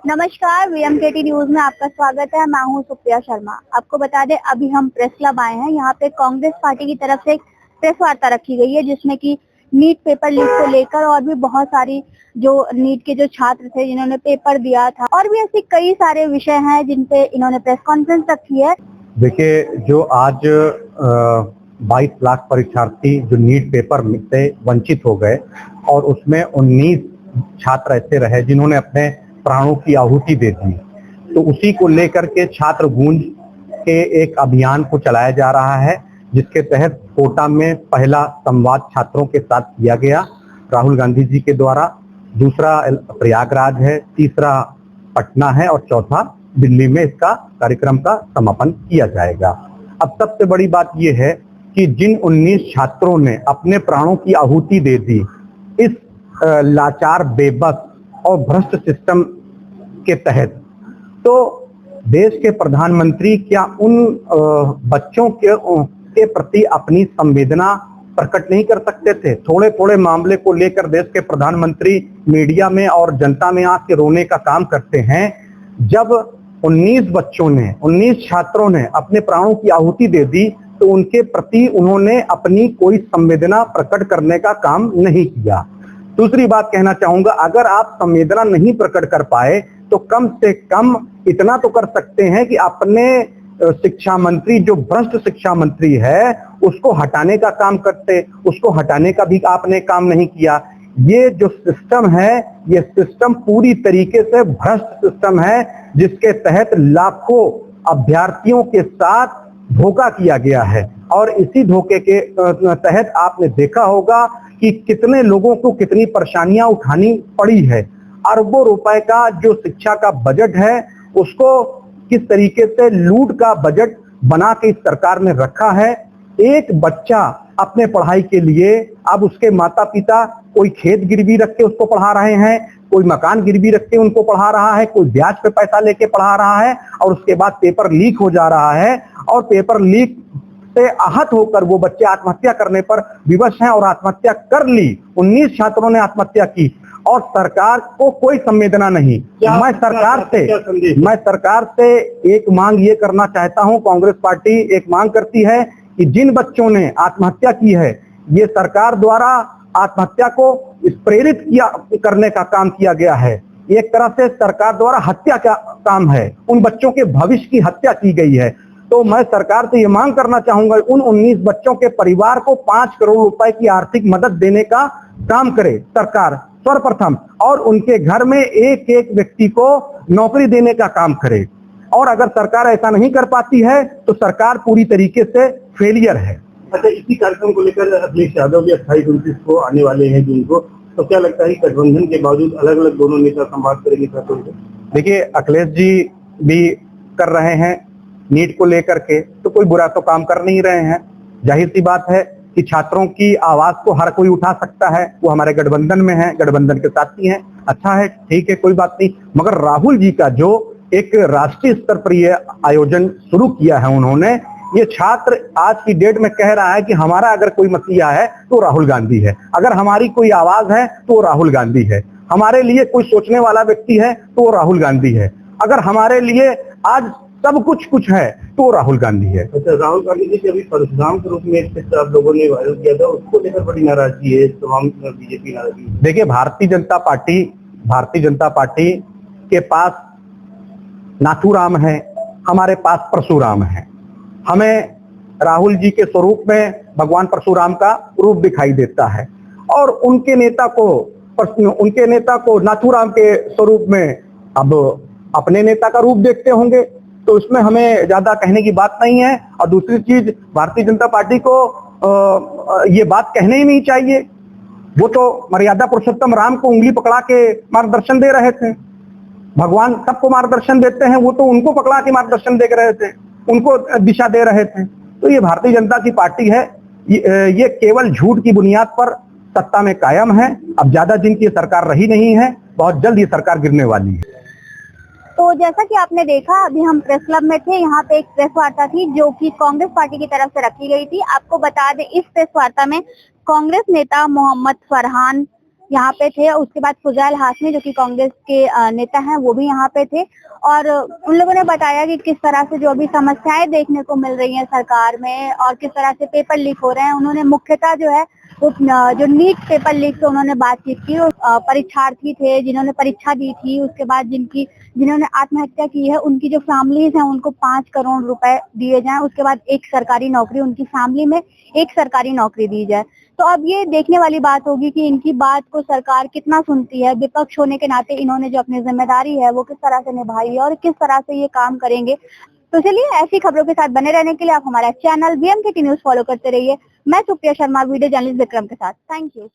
नमस्कार, वीएमकेटी न्यूज में आपका स्वागत है। मैं हूं सुप्रिया शर्मा। आपको बता दें, अभी हम प्रेस क्लब आए हैं। यहाँ पे कांग्रेस पार्टी की तरफ से एक प्रेस वार्ता रखी गई है, जिसमें कि नीट पेपर लीक को लेकर और भी बहुत सारी जो नीट के जो छात्र थे जिन्होंने पेपर दिया था, और भी ऐसे कई सारे विषय हैं जिन पे इन्होंने प्रेस कॉन्फ्रेंस रखी है। देखिए, जो आज 22 लाख परीक्षार्थी जो नीट पेपर से वंचित हो गए और उसमें 19 छात्र ऐसे रहे जिन्होंने अपने प्राणों की आहुति दे दी, तो उसी को लेकर के छात्र गूंज के एक अभियान को चलाया जा रहा है, जिसके तहत कोटा में पहला संवाद छात्रों के साथ किया गया राहुल गांधी जी के द्वारा, दूसरा प्रयागराज है, तीसरा पटना है और चौथा दिल्ली में इसका कार्यक्रम का समापन किया जाएगा। अब सबसे बड़ी बात यह है कि जिन 19 छात्रों ने अपने प्राणों की आहुति दे दी इस लाचार, बेबस और भ्रष्ट सिस्टम के तहत, तो देश के प्रधानमंत्री क्या उन बच्चों के प्रति अपनी संवेदना प्रकट नहीं कर सकते थे? थोड़े थोड़े मामले को लेकर देश के प्रधानमंत्री मीडिया में और जनता में आके रोने का काम करते हैं। जब 19 छात्रों ने अपने प्राणों की आहुति दे दी, तो उनके प्रति उन्होंने अपनी कोई संवेदना प्रकट करने का काम नहीं किया। दूसरी बात कहना चाहूंगा, अगर आप संवेदना नहीं प्रकट कर पाए तो कम से कम इतना तो कर सकते हैं कि अपने शिक्षा मंत्री, जो भ्रष्ट शिक्षा मंत्री है, उसको हटाने का काम करते। उसको हटाने का भी आपने काम नहीं किया। ये जो सिस्टम है, ये सिस्टम पूरी तरीके से भ्रष्ट सिस्टम है, जिसके तहत लाखों अभ्यर्थियों के साथ धोखा किया गया है। और इसी धोखे के तहत आपने देखा होगा कि कितने लोगों को कितनी परेशानियां उठानी पड़ी है। अरबों रुपए का जो शिक्षा का बजट है, उसको किस तरीके से लूट का बजट बना के इस सरकार ने रखा है। एक बच्चा अपने पढ़ाई के लिए, अब उसके माता पिता कोई खेत गिरवी रख के उसको पढ़ा रहे हैं, कोई मकान गिरवी रख के उनको पढ़ा रहा है, कोई ब्याज पे पैसा लेके पढ़ा रहा है, और उसके बाद पेपर लीक हो जा रहा है और पेपर लीक से आहत होकर वो बच्चे आत्महत्या करने पर विवश हैं और आत्महत्या कर ली। 19 छात्रों ने आत्महत्या की और सरकार को कोई संवेदना नहीं। मैं सरकार से एक मांग ये करना चाहता हूं, कांग्रेस पार्टी एक मांग करती है कि जिन बच्चों ने आत्महत्या की है, ये सरकार द्वारा आत्महत्या को प्रेरित करने का काम किया गया है। एक तरह से सरकार द्वारा हत्या का काम है, उन बच्चों के भविष्य की हत्या की गई है। तो मैं सरकार से ये मांग करना चाहूंगा, उन 19 बच्चों के परिवार को 5 करोड़ रुपए की आर्थिक मदद देने का काम करे सरकार सर्वप्रथम, और उनके घर में एक एक व्यक्ति को नौकरी देने का काम करे। और अगर सरकार ऐसा नहीं कर पाती है तो सरकार पूरी तरीके से फेलियर है। अच्छा, इसी कार्यक्रम को लेकर अखिलेश यादव भी 28-29 को आने वाले हैं जून को, तो क्या लगता है गठबंधन के बावजूद अलग अलग दोनों नेता संवाद करेंगे? देखिए, अखिलेश जी भी कर रहे हैं नीट को लेकर के, तो कोई बुरा तो काम कर नहीं रहे हैं। जाहिर सी बात है कि छात्रों की आवाज को हर कोई उठा सकता है। वो हमारे गठबंधन में है, गठबंधन के साथी हैं, अच्छा है, ठीक है, कोई बात नहीं। मगर राहुल जी का जो एक राष्ट्रीय स्तर पर ये आयोजन शुरू किया है उन्होंने, ये छात्र आज की डेट में कह रहा है कि हमारा अगर कोई मसीहा है तो राहुल गांधी है, अगर हमारी कोई आवाज है तो राहुल गांधी है, हमारे लिए कोई सोचने वाला व्यक्ति है तो राहुल गांधी है, अगर हमारे लिए आज सब कुछ है तो राहुल गांधी है। अच्छा, राहुल गांधी जी के अभी परशुराम के रूप में आप लोगों ने वायरल किया था, उसको लेकर बड़ी नाराजगी है, तमाम बीजेपी नाराजगी। देखिए, भारतीय जनता पार्टी के पास नाथूराम है, हमारे पास परशुराम है। हमें राहुल जी के स्वरूप में भगवान परशुराम का रूप दिखाई देता है, और उनके नेता को नाथूराम के स्वरूप में अब अपने नेता का रूप देखते होंगे, तो उसमें हमें ज्यादा कहने की बात नहीं है। और दूसरी चीज, भारतीय जनता पार्टी को ये बात कहने ही नहीं चाहिए। वो तो मर्यादा पुरुषोत्तम राम को उंगली पकड़ा के मार्गदर्शन दे रहे थे। भगवान सबको मार्गदर्शन देते हैं, वो तो उनको पकड़ा के मार्गदर्शन दे रहे थे, उनको दिशा दे रहे थे। तो ये भारतीय जनता की पार्टी है, ये केवल झूठ की बुनियाद पर सत्ता में कायम है। अब ज्यादा दिन की सरकार रही नहीं है, बहुत जल्द ये सरकार गिरने वाली है। तो जैसा कि आपने देखा, अभी हम प्रेस क्लब में थे। यहाँ पे एक प्रेस वार्ता थी जो कि कांग्रेस पार्टी की तरफ से रखी गई थी। आपको बता दें, इस प्रेस वार्ता में कांग्रेस नेता मोहम्मद फरहान यहाँ पे थे। उसके बाद फुजैल हाशमी जो कि कांग्रेस के नेता हैं वो भी यहाँ पे थे और उन लोगों ने बताया कि किस तरह से जो भी समस्याएं देखने को मिल रही हैं सरकार में और किस तरह से पेपर लीक हो रहे हैं। उन्होंने मुख्यतः जो है जो नीट पेपर लीक से उन्होंने बातचीत की। परीक्षार्थी थे जिन्होंने परीक्षा दी थी, उसके बाद जिन्होंने आत्महत्या की है उनकी जो फैमिलीज हैं उनको 5 करोड़ रुपए दिए जाएं। उसके बाद एक सरकारी नौकरी, उनकी फैमिली में एक सरकारी नौकरी दी जाए। तो अब ये देखने वाली बात होगी कि इनकी बात को सरकार कितना सुनती है। विपक्ष होने के नाते इन्होंने जो अपनी जिम्मेदारी है वो किस तरह से निभाई है और किस तरह से ये काम करेंगे। तो चलिए ऐसी खबरों के साथ बने रहने के लिए आप हमारा चैनल VMKT न्यूज फॉलो करते रहिए। मैं सुप्रिया शर्मा, वीडियो जर्नलिस्ट विक्रम के साथ। Thank you.